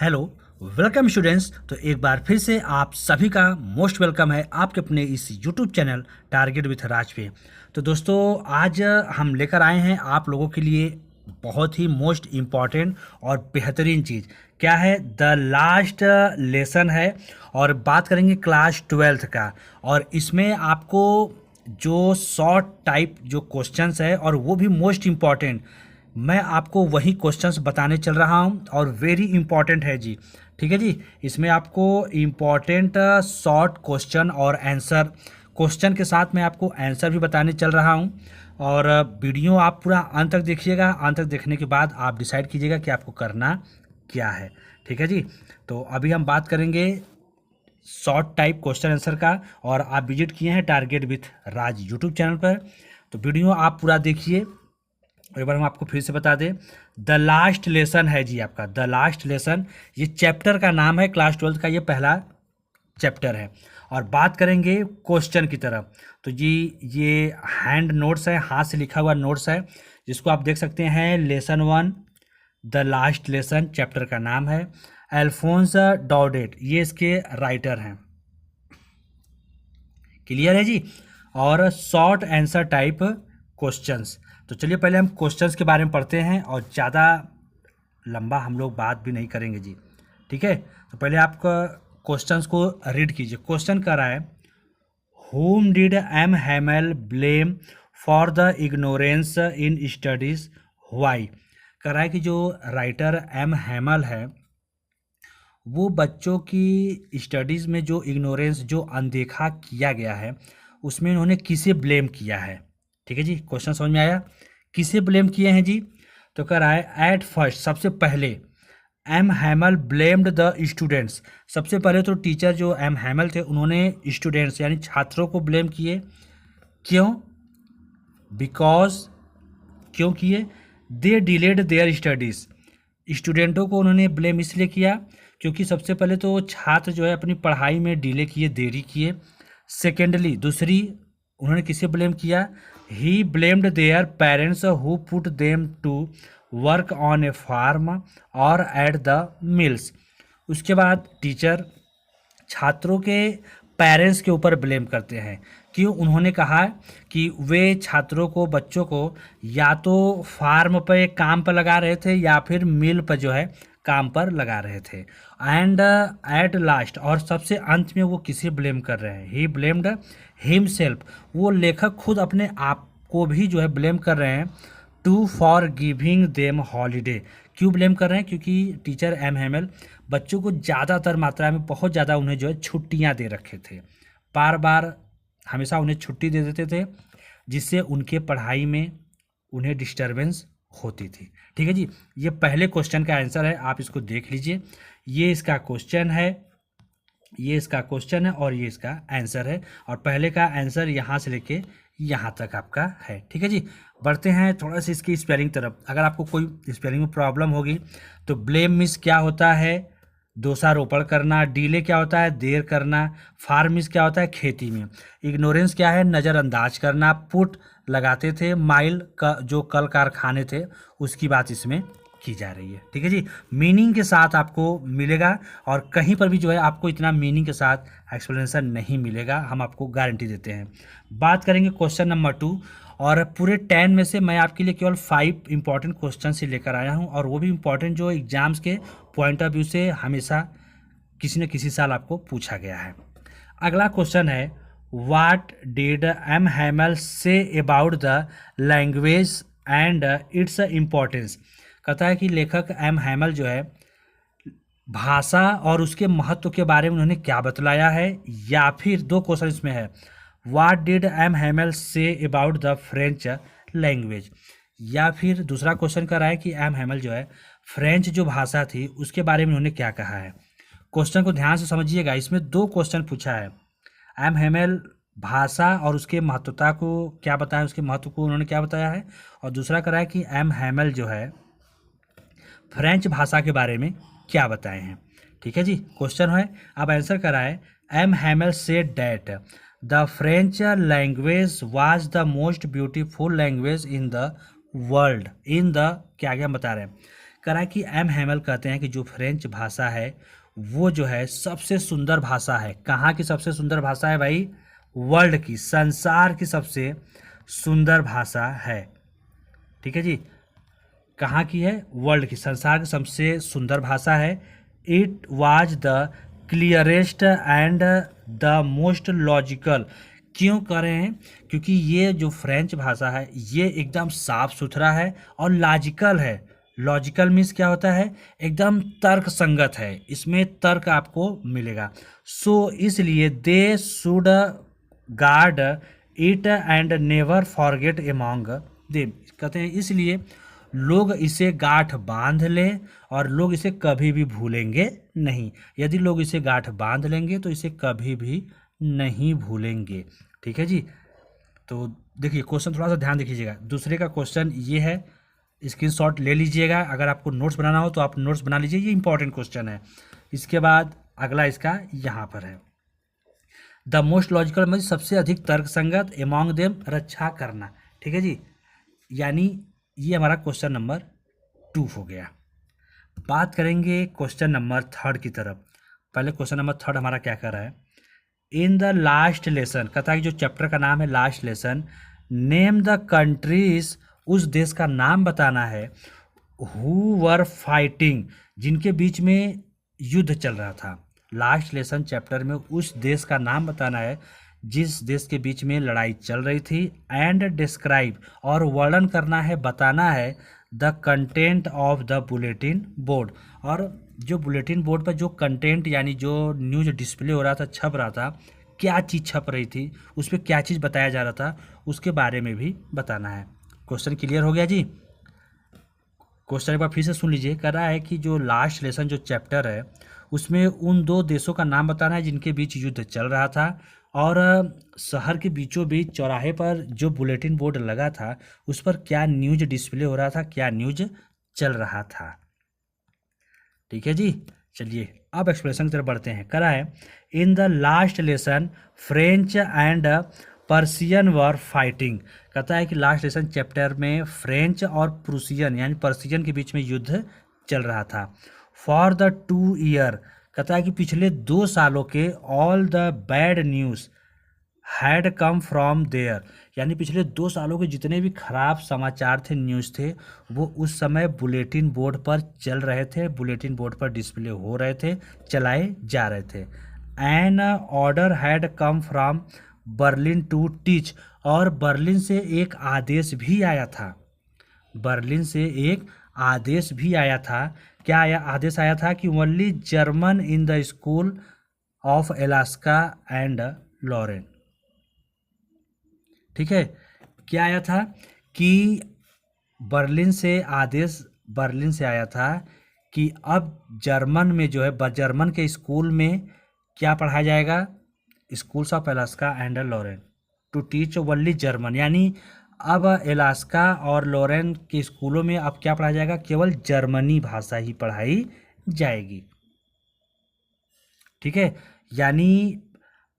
Hello, welcome students. तो एक बार फिर से आप सभी का मोस्ट वेलकम है आपके अपने इस यूट्यूब चैनल टारगेट विथ राज पे। तो दोस्तों, आज हम लेकर आए हैं आप लोगों के लिए बहुत ही मोस्ट इम्पॉर्टेंट और बेहतरीन चीज़। क्या है? द लास्ट लेसन है और बात करेंगे क्लास 12th का। और इसमें आपको जो शॉर्ट टाइप जो क्वेश्चंस है और वो भी मोस्ट इम्पॉर्टेंट, मैं आपको वही क्वेश्चंस बताने चल रहा हूँ और वेरी इंपॉर्टेंट है जी। ठीक है जी। इसमें आपको इम्पॉर्टेंट शॉर्ट क्वेश्चन और आंसर, क्वेश्चन के साथ मैं आपको आंसर भी बताने चल रहा हूँ। और वीडियो आप पूरा अंत तक देखिएगा। अंत तक देखने के बाद आप डिसाइड कीजिएगा कि आपको करना क्या है। ठीक है जी। तो अभी हम बात करेंगे शॉर्ट टाइप क्वेश्चन आंसर का। और आप विजिट किए हैं target with Raj YouTube channel पर, तो वीडियो आप पूरा देखिए। एक बार हम आपको फिर से बता दें, द लास्ट लेसन है जी आपका, द लास्ट लेसन। ये चैप्टर का नाम है, क्लास 12th का ये पहला चैप्टर है। और बात करेंगे क्वेश्चन की तरफ, तो जी ये हैंड नोट्स है, हाथ से लिखा हुआ नोट्स है, जिसको आप देख सकते हैं lesson 1 the last lesson, chapter का नाम है। अल्फोंस डॉडेट ये इसके राइटर हैं। क्लियर है जी। और शॉर्ट आंसर टाइप क्वेश्चंस। तो चलिए पहले हम क्वेश्चंस के बारे में पढ़ते हैं और ज़्यादा लंबा हम लोग बात भी नहीं करेंगे जी। ठीक है। तो पहले आपका क्वेश्चंस को रीड कीजिए। क्वेश्चन कर रहा है, whom did M. Hamel blame for the ignorance in studies? Why? कर रहा है कि जो राइटर एम हैमल है वो बच्चों की स्टडीज़ में जो इग्नोरेंस, जो अनदेखा किया गया है, उसमें उन्होंने किसे ब्लेम किया है। ठीक है जी। क्वेश्चन समझ में आया? किसे ब्लेम किए हैं जी? तो कह रहा है एट फर्स्ट, सबसे पहले M Hamel blamed the students. सबसे पहले तो टीचर जो एम हैमल थे उन्होंने स्टूडेंट्स यानी छात्रों को ब्लेम किए। क्यों? बिकॉज, क्यों किए? दे डिलेड देयर स्टडीज़। स्टूडेंटों को उन्होंने ब्लेम इसलिए किया क्योंकि सबसे पहले तो छात्र जो है अपनी पढ़ाई में डिले किए, देरी किए। सेकेंडली, दूसरी उन्होंने किसे ब्लेम किया? He blamed their parents who put them to work on a farm और एट द मिल्स। उसके बाद टीचर छात्रों के पेरेंट्स के ऊपर ब्लेम करते हैं। क्यों? उन्होंने कहा कि वे छात्रों को, बच्चों को या तो फार्म पे काम पर लगा रहे थे या फिर मिल पर जो है काम पर लगा रहे थे। एंड एट लास्ट, और सबसे अंत में वो किसे ब्लेम कर रहे हैं? ही ब्लेम्ड हिमसेल्फ। वो लेखक खुद अपने आप को भी जो है ब्लेम कर रहे हैं too for giving them holiday. क्यों ब्लेम कर रहे हैं? क्योंकि टीचर एम हैमल बच्चों को ज़्यादातर मात्रा में, बहुत ज़्यादा उन्हें जो है छुट्टियां दे रखे थे। बार बार हमेशा उन्हें छुट्टी दे देते थे, जिससे उनके पढ़ाई में उन्हें डिस्टरबेंस होती थी। ठीक है जी। ये पहले क्वेश्चन का आंसर है, आप इसको देख लीजिए। ये इसका क्वेश्चन है, ये इसका क्वेश्चन है और ये इसका आंसर है। और पहले का आंसर यहाँ से लेके यहाँ तक आपका है। ठीक है जी। बढ़ते हैं थोड़ा सा इसकी स्पेलिंग तरफ। अगर आपको कोई स्पेलिंग में प्रॉब्लम होगी तो ब्लेम मिस क्या होता है? दोषारोपण करना। डीले क्या होता है? देर करना। फार्म मिस क्या होता है? खेती में। इग्नोरेंस क्या है? नज़रअंदाज करना। पुट लगाते थे, माइल का जो कल कारखाने थे उसकी बात इसमें की जा रही है। ठीक है जी। मीनिंग के साथ आपको मिलेगा और कहीं पर भी जो है आपको इतना मीनिंग के साथ एक्सप्लेनेशन नहीं मिलेगा, हम आपको गारंटी देते हैं। बात करेंगे क्वेश्चन नंबर 2। और पूरे 10 में से मैं आपके लिए केवल 5 इंपॉर्टेंट क्वेश्चन ही लेकर आया हूं, और वो भी इंपॉर्टेंट जो एग्जाम्स के पॉइंट ऑफ व्यू से हमेशा किसी न किसी साल आपको पूछा गया है। अगला क्वेश्चन है, what did M Hamel say about the language and its importance. कहता है कि लेखक एम हैमल जो है भाषा और उसके महत्व के बारे में उन्होंने क्या बतलाया है। या फिर दो क्वेश्चन इसमें है, what did M Hamel say about the French language. या फिर दूसरा क्वेश्चन कर रहा है कि एम हैमल जो है फ्रेंच जो भाषा थी उसके बारे में उन्होंने क्या कहा है। क्वेश्चन को ध्यान से समझिएगा, इसमें दो क्वेश्चन पूछा है। एम हैमल भाषा और उसके महत्वता को क्या बताया, उसके महत्व को उन्होंने क्या बताया है। और दूसरा करा है कि एम हैमल जो है फ्रेंच भाषा के बारे में क्या बताए हैं। ठीक है जी। क्वेश्चन है, अब आंसर करा है, M Hamel said that the French language was the most beautiful language in the world. In the क्या क्या बता रहे हैं करा कि एम हैमल कहते हैं कि जो फ्रेंच भाषा है वो जो है सबसे सुंदर भाषा है। कहाँ की सबसे सुंदर भाषा है भाई? वर्ल्ड की, संसार की सबसे सुंदर भाषा है। ठीक है जी, कहाँ की है? वर्ल्ड की, संसार की सबसे सुंदर भाषा है। It was the clearest and the most logical. क्यों कह रहे हैं? क्योंकि ये जो फ्रेंच भाषा है ये एकदम साफ सुथरा है और लॉजिकल है। लॉजिकल मीन्स क्या होता है? एकदम तर्क संगत है, इसमें तर्क आपको मिलेगा। सो इसलिए they should guard it and never forget among them. कहते हैं इसलिए लोग इसे गांठ बांध लें और लोग इसे कभी भी भूलेंगे नहीं। यदि लोग इसे गांठ बांध लेंगे तो इसे कभी भी नहीं भूलेंगे। ठीक है जी, तो देखिए क्वेश्चन थोड़ा सा ध्यान देखिएगा। दूसरे का क्वेश्चन ये है, स्क्रीनशॉट ले लीजिएगा। अगर आपको नोट्स बनाना हो तो आप नोट्स बना लीजिए, ये इंपॉर्टेंट क्वेश्चन है। इसके बाद अगला इसका यहाँ पर है, द मोस्ट लॉजिकल मतलब सबसे अधिक तर्कसंगत, एमॉन्ग देम रक्षा करना। ठीक है जी, यानी ये हमारा क्वेश्चन नंबर 2 हो गया। बात करेंगे क्वेश्चन नंबर 3 की तरफ। पहले क्वेश्चन नंबर 3 हमारा क्या कर रहा है? इन द लास्ट लेसन, कहता है कि जो चैप्टर का नाम है last lesson, name the countries, उस देश का नाम बताना है, हु वर फाइटिंग, जिनके बीच में युद्ध चल रहा था। लास्ट लेसन चैप्टर में उस देश का नाम बताना है जिस देश के बीच में लड़ाई चल रही थी। एंड डिस्क्राइब, और वर्णन करना है, बताना है, the content of the bulletin board, और जो बुलेटिन बोर्ड पर जो कंटेंट यानी जो न्यूज़ डिस्प्ले हो रहा था, छप रहा था, क्या चीज़ छप रही थी, उस पर क्या चीज़ बताया जा रहा था, उसके बारे में भी बताना है। क्वेश्चन क्लियर हो गया जी? क्वेश्चन एक बार फिर से सुन लीजिए। कह रहा है कि जो लास्ट लेसन जो चैप्टर है उसमें उन 2 देशों का नाम बताना है जिनके बीच युद्ध चल रहा था, और शहर के बीचों बीच चौराहे पर जो बुलेटिन बोर्ड लगा था उस पर क्या न्यूज़ डिस्प्ले हो रहा था, क्या न्यूज़ चल रहा था। ठीक है जी, चलिए अब एक्सप्लेनेशन की तरफ बढ़ते हैं। करा है in the last lesson French and Persian were fighting. कहता है कि लास्ट लेसन चैप्टर में फ्रेंच और प्रूसियन यानी पर्सियन के बीच में युद्ध चल रहा था। फॉर द 2 ईयर, कहता है कि पिछले 2 सालों के all the bad news had come from there, यानी पिछले 2 सालों के जितने भी खराब समाचार थे, न्यूज़ थे, वो उस समय बुलेटिन बोर्ड पर चल रहे थे, बुलेटिन बोर्ड पर डिस्प्ले हो रहे थे, चलाए जा रहे थे। An order had come from Berlin to teach, और बर्लिन से एक आदेश भी आया था, बर्लिन से एक आदेश भी आया था। क्या आया आदेश आया था? कि only German in the school of Alaska and Lorraine. ठीक है, क्या आया था? कि बर्लिन से आदेश बर्लिन से आया था कि अब जर्मन में जो है, जर्मन के स्कूल में क्या पढ़ाया जाएगा? Schools of Alaska and Lorraine to teach only German, यानी अब अलास्का और लॉरेन के स्कूलों में अब क्या पढ़ाया जाएगा? केवल जर्मनी भाषा ही पढ़ाई जाएगी। ठीक है, यानी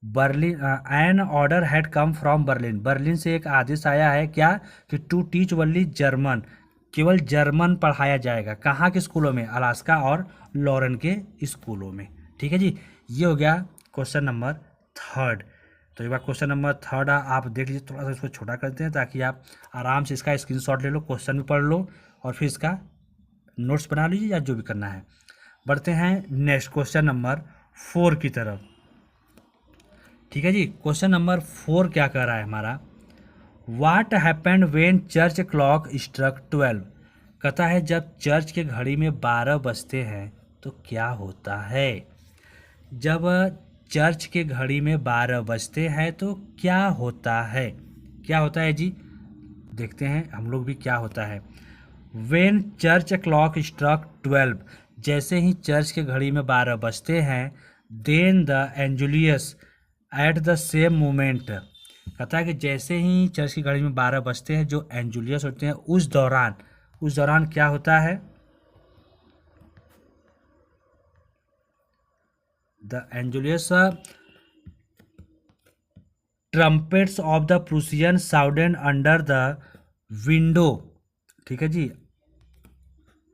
Berlin an order had come from Berlin, Berlin से एक आदेश आया है क्या? कि टू टीच ओनली जर्मन, केवल जर्मन पढ़ाया जाएगा। कहाँ के स्कूलों में? अलास्का और लॉरेन के स्कूलों में। ठीक है जी, ये हो गया क्वेश्चन नंबर 3। तो एक बार क्वेश्चन नंबर 3 आप देख लीजिए, थोड़ा सा इसको छोटा करते हैं ताकि आप आराम से इसका स्क्रीनशॉट ले लो, क्वेश्चन भी पढ़ लो और फिर इसका नोट्स बना लीजिए या जो भी करना है। बढ़ते हैं नेक्स्ट क्वेश्चन नंबर 4 की तरफ। ठीक है जी, क्वेश्चन नंबर 4 क्या कह रहा है हमारा? What happened when church clock struck 12। कहता है जब चर्च के घड़ी में 12 बजते हैं तो क्या होता है? जब चर्च के घड़ी में 12 बजते हैं तो क्या होता है? क्या होता है जी? देखते हैं हम लोग भी क्या होता है। वेन चर्च क्लॉक स्ट्रक 12, जैसे ही चर्च के घड़ी में 12 बजते हैं, then the Angelus at the same moment. कहता है कि जैसे ही चर्च की घड़ी में 12 बजते हैं, जो एंजुलियस होते हैं उस दौरान क्या होता है? The Angelus trumpets of the Prussian sounded under the window. ठीक है जी,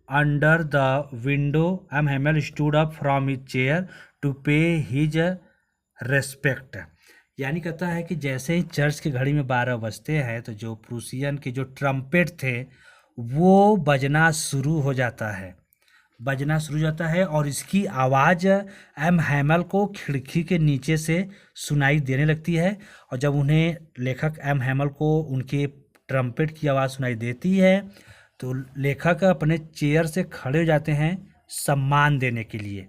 under the window M Hamel stood up from his chair to pay his respect. यानी कहता है कि जैसे ही चर्च की घड़ी में 12 बजते हैं तो जो प्रूसियन के जो ट्रम्पेट थे वो बजना शुरू हो जाता है, बजना शुरू हो जाता है और इसकी आवाज़ एम हैमल को खिड़की के नीचे से सुनाई देने लगती है। और जब उन्हें लेखक एम हैमल को उनके ट्रम्पेट की आवाज़ सुनाई देती है तो लेखक अपने चेयर से खड़े हो जाते हैं सम्मान देने के लिए।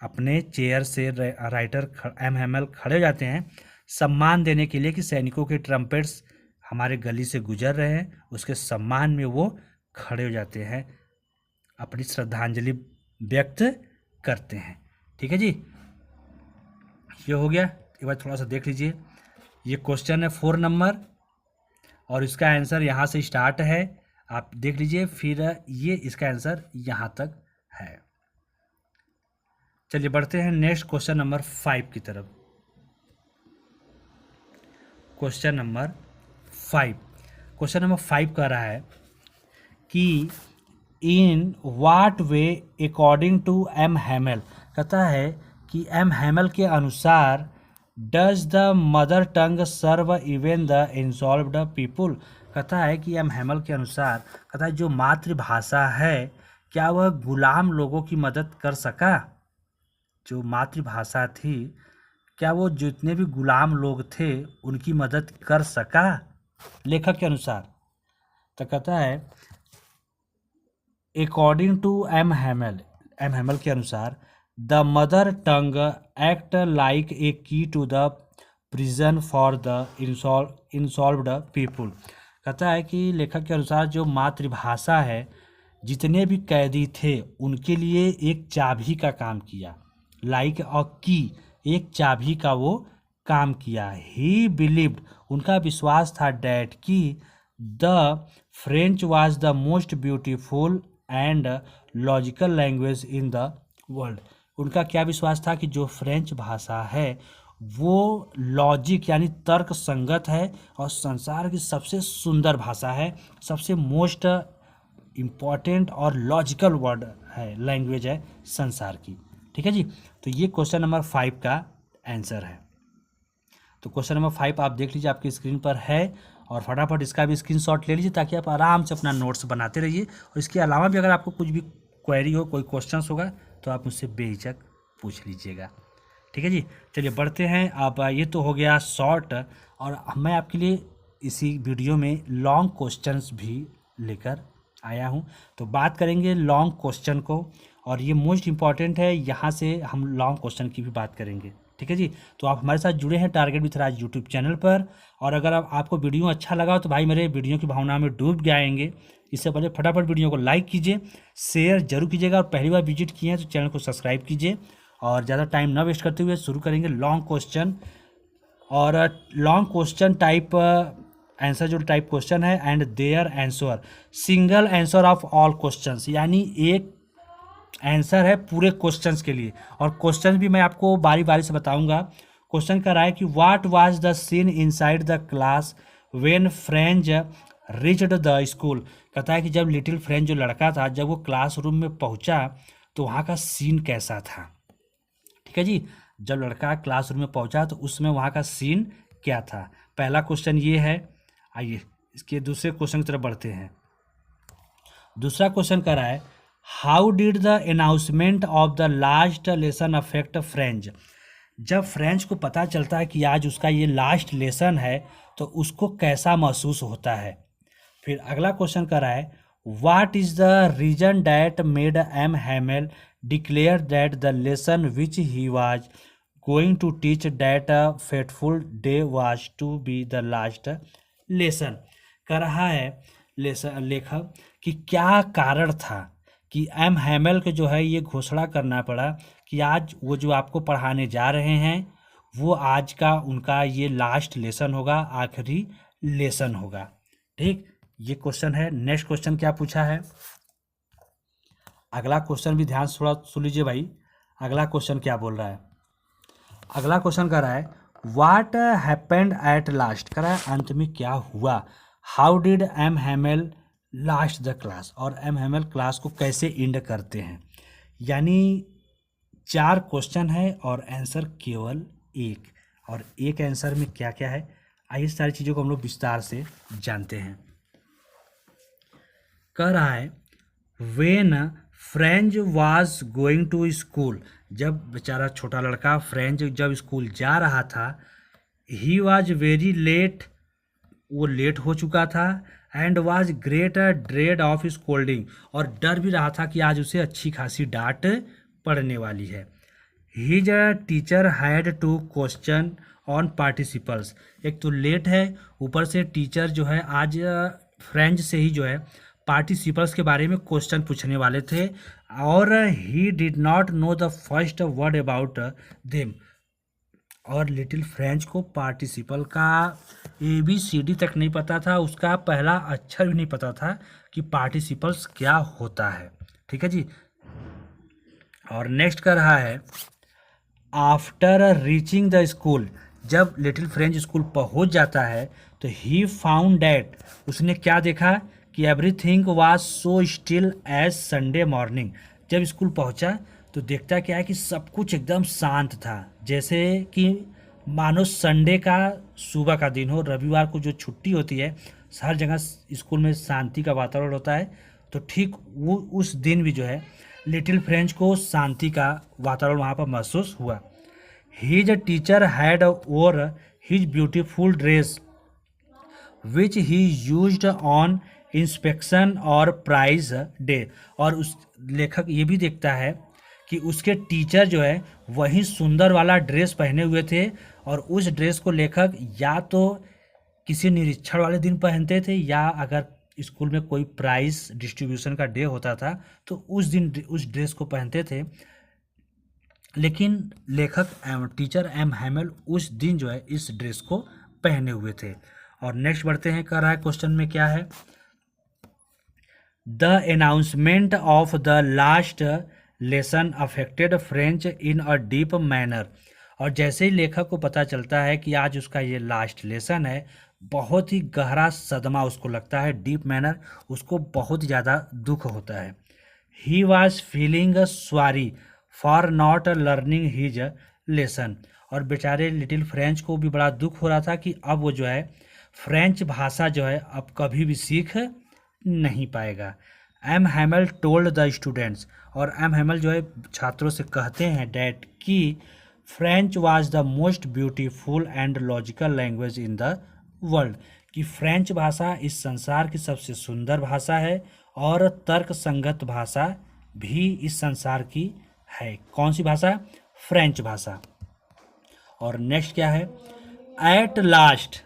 अपने चेयर से राइटर एम हैमल खड़े हो जाते हैं सम्मान देने के लिए कि सैनिकों के ट्रम्पेट्स हमारे गली से गुजर रहे हैं, उसके सम्मान में वो खड़े हो जाते हैं, अपनी श्रद्धांजलि व्यक्त करते हैं। ठीक है जी, ये हो गया। एक बार थोड़ा सा देख लीजिए, ये क्वेश्चन है 4 नंबर और इसका आंसर यहाँ से स्टार्ट है, आप देख लीजिए, फिर ये इसका आंसर यहाँ तक है। चलिए बढ़ते हैं नेक्स्ट क्वेश्चन नंबर 5 की तरफ। क्वेश्चन नंबर 5 कह रहा है कि in what way according to M Hamel, कहता है कि एम हैमल के अनुसार does the mother tongue serve even the enslaved people, कहता है कि एम हैमल के अनुसार, कहता है जो मातृभाषा है क्या वह गुलाम लोगों की मदद कर सका, जो मातृभाषा थी क्या वो जितने भी गुलाम लोग थे उनकी मदद कर सका लेखक के अनुसार। तो कहता है अकॉर्डिंग टू एम हैमल के अनुसार the mother tongue act like a key to the prison for the enslaved people, कहता है कि लेखक के अनुसार जो मातृभाषा है जितने भी कैदी थे उनके लिए एक चाबी का काम किया, लाइक अ की, एक चाबी का वो काम किया। ही बिलीव्ड, उनका विश्वास था, डैट की the French was the most beautiful and logical language in the world, उनका क्या विश्वास था कि जो फ्रेंच भाषा है वो लॉजिक यानी तर्क संगत है और संसार की सबसे सुंदर भाषा है, सबसे मोस्ट इम्पॉर्टेंट और लॉजिकल वर्ड है, लैंग्वेज है संसार की। ठीक है जी, तो ये क्वेश्चन नंबर 5 का आंसर है। तो क्वेश्चन नंबर 5 आप देख लीजिए, आपकी स्क्रीन पर है और फटाफट इसका भी स्क्रीनशॉट ले लीजिए ताकि आप आराम से अपना नोट्स बनाते रहिए। और इसके अलावा भी अगर आपको कुछ भी क्वेरी हो, कोई क्वेश्चंस होगा तो आप मुझसे बेहिचक पूछ लीजिएगा। ठीक है जी, चलिए बढ़ते हैं। अब ये तो हो गया शॉर्ट, और मैं आपके लिए इसी वीडियो में लॉन्ग क्वेश्चंस भी लेकर आया हूँ। तो बात करेंगे लॉन्ग क्वेश्चन को, और ये मोस्ट इम्पॉर्टेंट है, यहाँ से हम लॉन्ग क्वेश्चन की भी बात करेंगे। ठीक है जी, तो आप हमारे साथ जुड़े हैं target with Raj YouTube channel पर। और अगर आपको वीडियो अच्छा लगा हो तो भाई मेरे वीडियो की भावना में डूब जाएंगे। इससे पहले फटाफट वीडियो को लाइक कीजिए, शेयर जरूर कीजिएगा, और पहली बार विजिट किए हैं तो चैनल को सब्सक्राइब कीजिए। और ज़्यादा टाइम ना वेस्ट करते हुए शुरू करेंगे लॉन्ग क्वेश्चन। और लॉन्ग क्वेश्चन टाइप आंसर जो टाइप क्वेश्चन है, and their answer single answer of all questions, यानी एक आंसर है पूरे क्वेश्चंस के लिए। और क्वेश्चन भी मैं आपको बारी बारी से बताऊंगा। क्वेश्चन कर रहा है कि what was the scene inside the class when French reached the school, कहता है कि जब लिटिल फ्रेंच जो लड़का था जब वो क्लासरूम में पहुंचा तो वहाँ का सीन कैसा था। ठीक है जी, जब लड़का क्लासरूम में पहुंचा तो उसमें वहाँ का सीन क्या था। पहला क्वेश्चन ये है। आइए इसके दूसरे क्वेश्चन की तरफ बढ़ते हैं। दूसरा क्वेश्चन कर रहा है how did the announcement of the last lesson affect French, जब फ्रेंच को पता चलता है कि आज उसका ये लास्ट लेसन है तो उसको कैसा महसूस होता है। फिर अगला क्वेश्चन कर रहा है what is the reason that made M Hamel declare that the lesson which he was going to teach that a fateful day was to be the last lesson, कर रहा है लेखक कि क्या कारण था कि एम हैमल के जो है ये घोषणा करना पड़ा कि आज वो जो आपको पढ़ाने जा रहे हैं वो आज का उनका ये लास्ट लेसन होगा, आखिरी लेसन होगा। ठीक, ये क्वेश्चन है। नेक्स्ट क्वेश्चन क्या पूछा है, अगला क्वेश्चन भी ध्यान से थोड़ा सुन लीजिए भाई। अगला क्वेश्चन क्या बोल रहा है, अगला क्वेश्चन कर रहा है व्हाट हैपेंड एट लास्ट, कर रहा है अंत में क्या हुआ। How did M Hamel last the class, और एम हैमल क्लास को कैसे एंड करते हैं। यानी 4 क्वेश्चन है और आंसर केवल एक, और एक आंसर में क्या क्या है, आइए सारी चीज़ों को हम लोग विस्तार से जानते हैं। कह रहा है when French was going to school, जब बेचारा छोटा लड़का फ्रेंच जब स्कूल जा रहा था, ही वॉज वेरी लेट, वो लेट हो चुका था, and was great dread of scolding, और डर भी रहा था कि आज उसे अच्छी खासी डांट पड़ने वाली है। His teacher had to question on participles, एक तो लेट है, ऊपर से टीचर जो है आज फ्रेंच से ही जो है पार्टिसिपल्स के बारे में क्वेश्चन पूछने वाले थे, और he did not know the first word about them, और लिटिल फ्रेंच को पार्टिसिपल का ABCD तक नहीं पता था, उसका पहला अक्षर भी नहीं पता था कि पार्टिसिपल्स क्या होता है। ठीक है जी। और नेक्स्ट कर रहा है आफ्टर रीचिंग द स्कूल, जब लिटिल फ्रेंच स्कूल पहुंच जाता है तो ही फाउंड डैट, उसने क्या देखा कि everything was so still as Sunday morning, जब स्कूल पहुंचा तो देखता क्या है कि सब कुछ एकदम शांत था, जैसे कि मानो संडे का सुबह का दिन हो, रविवार को जो छुट्टी होती है हर जगह स्कूल में शांति का वातावरण होता है, तो ठीक वो उस दिन भी जो है लिटिल फ्रेंच को शांति का वातावरण वहाँ पर महसूस हुआ। His teacher had over his beautiful dress which he used on inspection और प्राइज डे, और उस लेखक ये भी देखता है कि उसके टीचर जो है वही सुंदर वाला ड्रेस पहने हुए थे, और उस ड्रेस को लेखक या तो किसी निरीक्षण वाले दिन पहनते थे, या अगर स्कूल में कोई प्राइज डिस्ट्रीब्यूशन का डे होता था तो उस दिन उस ड्रेस को पहनते थे। लेकिन लेखक टीचर एम हैमल उस दिन जो है इस ड्रेस को पहने हुए थे। और नेक्स्ट बढ़ते हैं, कर रहा है क्वेश्चन में क्या है, the announcement of the last lesson affected French in a deep manner, और जैसे ही लेखक को पता चलता है कि आज उसका ये लास्ट लेसन है, बहुत ही गहरा सदमा उसको लगता है, डीप मैनर, उसको बहुत ज़्यादा दुख होता है। He was feeling sorry for not learning his lesson, और बेचारे लिटिल फ्रेंच को भी बड़ा दुख हो रहा था कि अब वो जो है फ्रेंच भाषा जो है अब कभी भी सीख नहीं पाएगा। M Hamel told the students, और एम हैमल जो है छात्रों से कहते हैं डैट कि French was the most beautiful and logical language in the world, कि फ्रेंच भाषा इस संसार की सबसे सुंदर भाषा है और तर्क संगत भाषा भी इस संसार की है। कौन सी भाषा? फ्रेंच भाषा। और नेक्स्ट क्या है, एट लास्ट,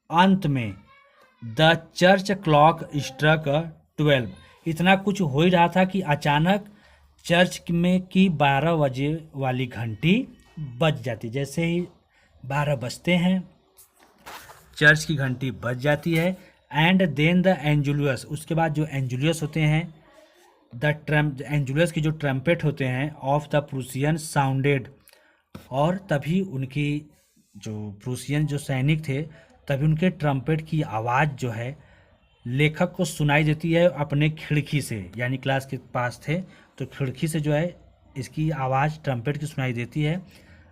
अंत में, द चर्च क्लॉक स्ट्रक 12, इतना कुछ हो ही रहा था कि अचानक चर्च में की 12 बजे वाली घंटी बज जाती। जैसे ही 12 बजते हैं चर्च की घंटी बज जाती है, एंड देन द एंजुलियस, उसके बाद जो एंजुलियस होते हैं, द एंजुलियस की जो ट्रम्पेट होते हैं ऑफ द प्रूसियन साउंडेड, और तभी उनकी जो प्रूसियन जो सैनिक थे तभी उनके ट्रम्पेट की आवाज़ जो है लेखक को सुनाई देती है अपने खिड़की से, यानी क्लास के पास थे तो खिड़की से जो है इसकी आवाज़ ट्रम्पेट की सुनाई देती है।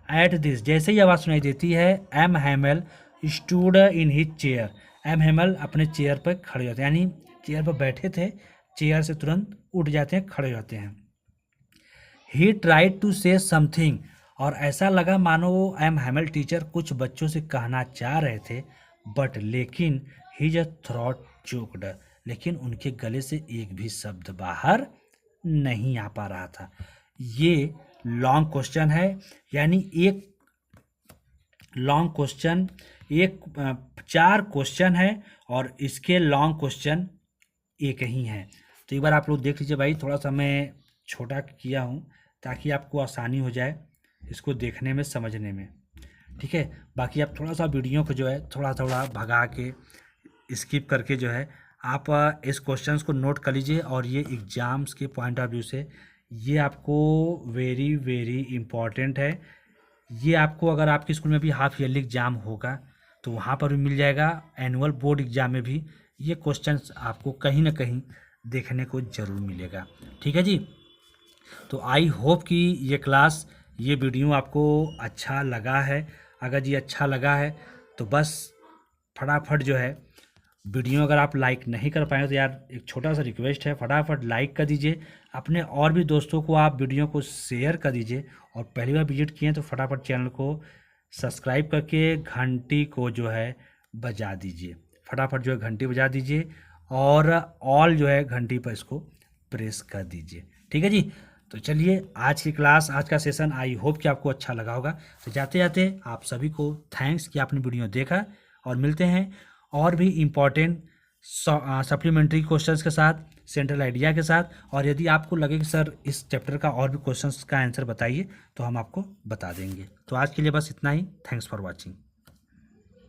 एट दिस, जैसे ही आवाज़ सुनाई देती है, M Hamel stood in his chair, M Hamel अपने चेयर पर खड़े होते हैं, यानी चेयर पर बैठे थे, चेयर से तुरंत उठ जाते हैं, खड़े होते हैं। He tried to say something, और ऐसा लगा मानो एम हैमल टीचर कुछ बच्चों से कहना चाह रहे थे, बट लेकिन हिज थ्रॉट चोक्ड, लेकिन उनके गले से एक भी शब्द बाहर नहीं आ पा रहा था। ये लॉन्ग क्वेश्चन है, यानी एक लॉन्ग क्वेश्चन, एक 4 क्वेश्चन है और इसके लॉन्ग क्वेश्चन एक ही है। तो एक बार आप लोग देख लीजिए भाई, थोड़ा सा मैं छोटा किया हूँ ताकि आपको आसानी हो जाए इसको देखने में, समझने में। ठीक है, बाकी आप थोड़ा सा वीडियो को जो है थोड़ा थोड़ा भगा के स्किप करके जो है आप इस क्वेश्चंस को नोट कर लीजिए, और ये एग्ज़ाम्स के पॉइंट ऑफ व्यू से ये आपको वेरी वेरी इम्पॉर्टेंट है। ये आपको अगर आपके स्कूल में भी हाफ ईयरली एग्ज़ाम होगा तो वहाँ पर भी मिल जाएगा, एनुअल बोर्ड एग्ज़ाम में भी ये क्वेश्चंस आपको कहीं ना कहीं देखने को ज़रूर मिलेगा। ठीक है जी। तो आई होप कि ये क्लास, ये वीडियो आपको अच्छा लगा है। अगर जी अच्छा लगा है तो बस फटाफट जो है वीडियो, अगर आप लाइक नहीं कर पाए तो यार एक छोटा सा रिक्वेस्ट है, फटाफट लाइक कर दीजिए। अपने और भी दोस्तों को आप वीडियो को शेयर कर दीजिए। और पहली बार विजिट किए हैं तो फटाफट चैनल को सब्सक्राइब करके घंटी को जो है बजा दीजिए। फटाफट जो है घंटी बजा दीजिए और ऑल जो है घंटी पर इसको प्रेस कर दीजिए। ठीक है जी। तो चलिए आज की क्लास, आज का सेशन आई होप कि आपको अच्छा लगा होगा। तो जाते जाते आप सभी को थैंक्स कि आपने वीडियो देखा, और मिलते हैं और भी इम्पॉर्टेंट सप्लीमेंट्री क्वेश्चंस के साथ, सेंट्रल आइडिया के साथ। और यदि आपको लगे कि सर इस चैप्टर का और भी क्वेश्चंस का आंसर बताइए तो हम आपको बता देंगे। तो आज के लिए बस इतना ही। Thanks for watching.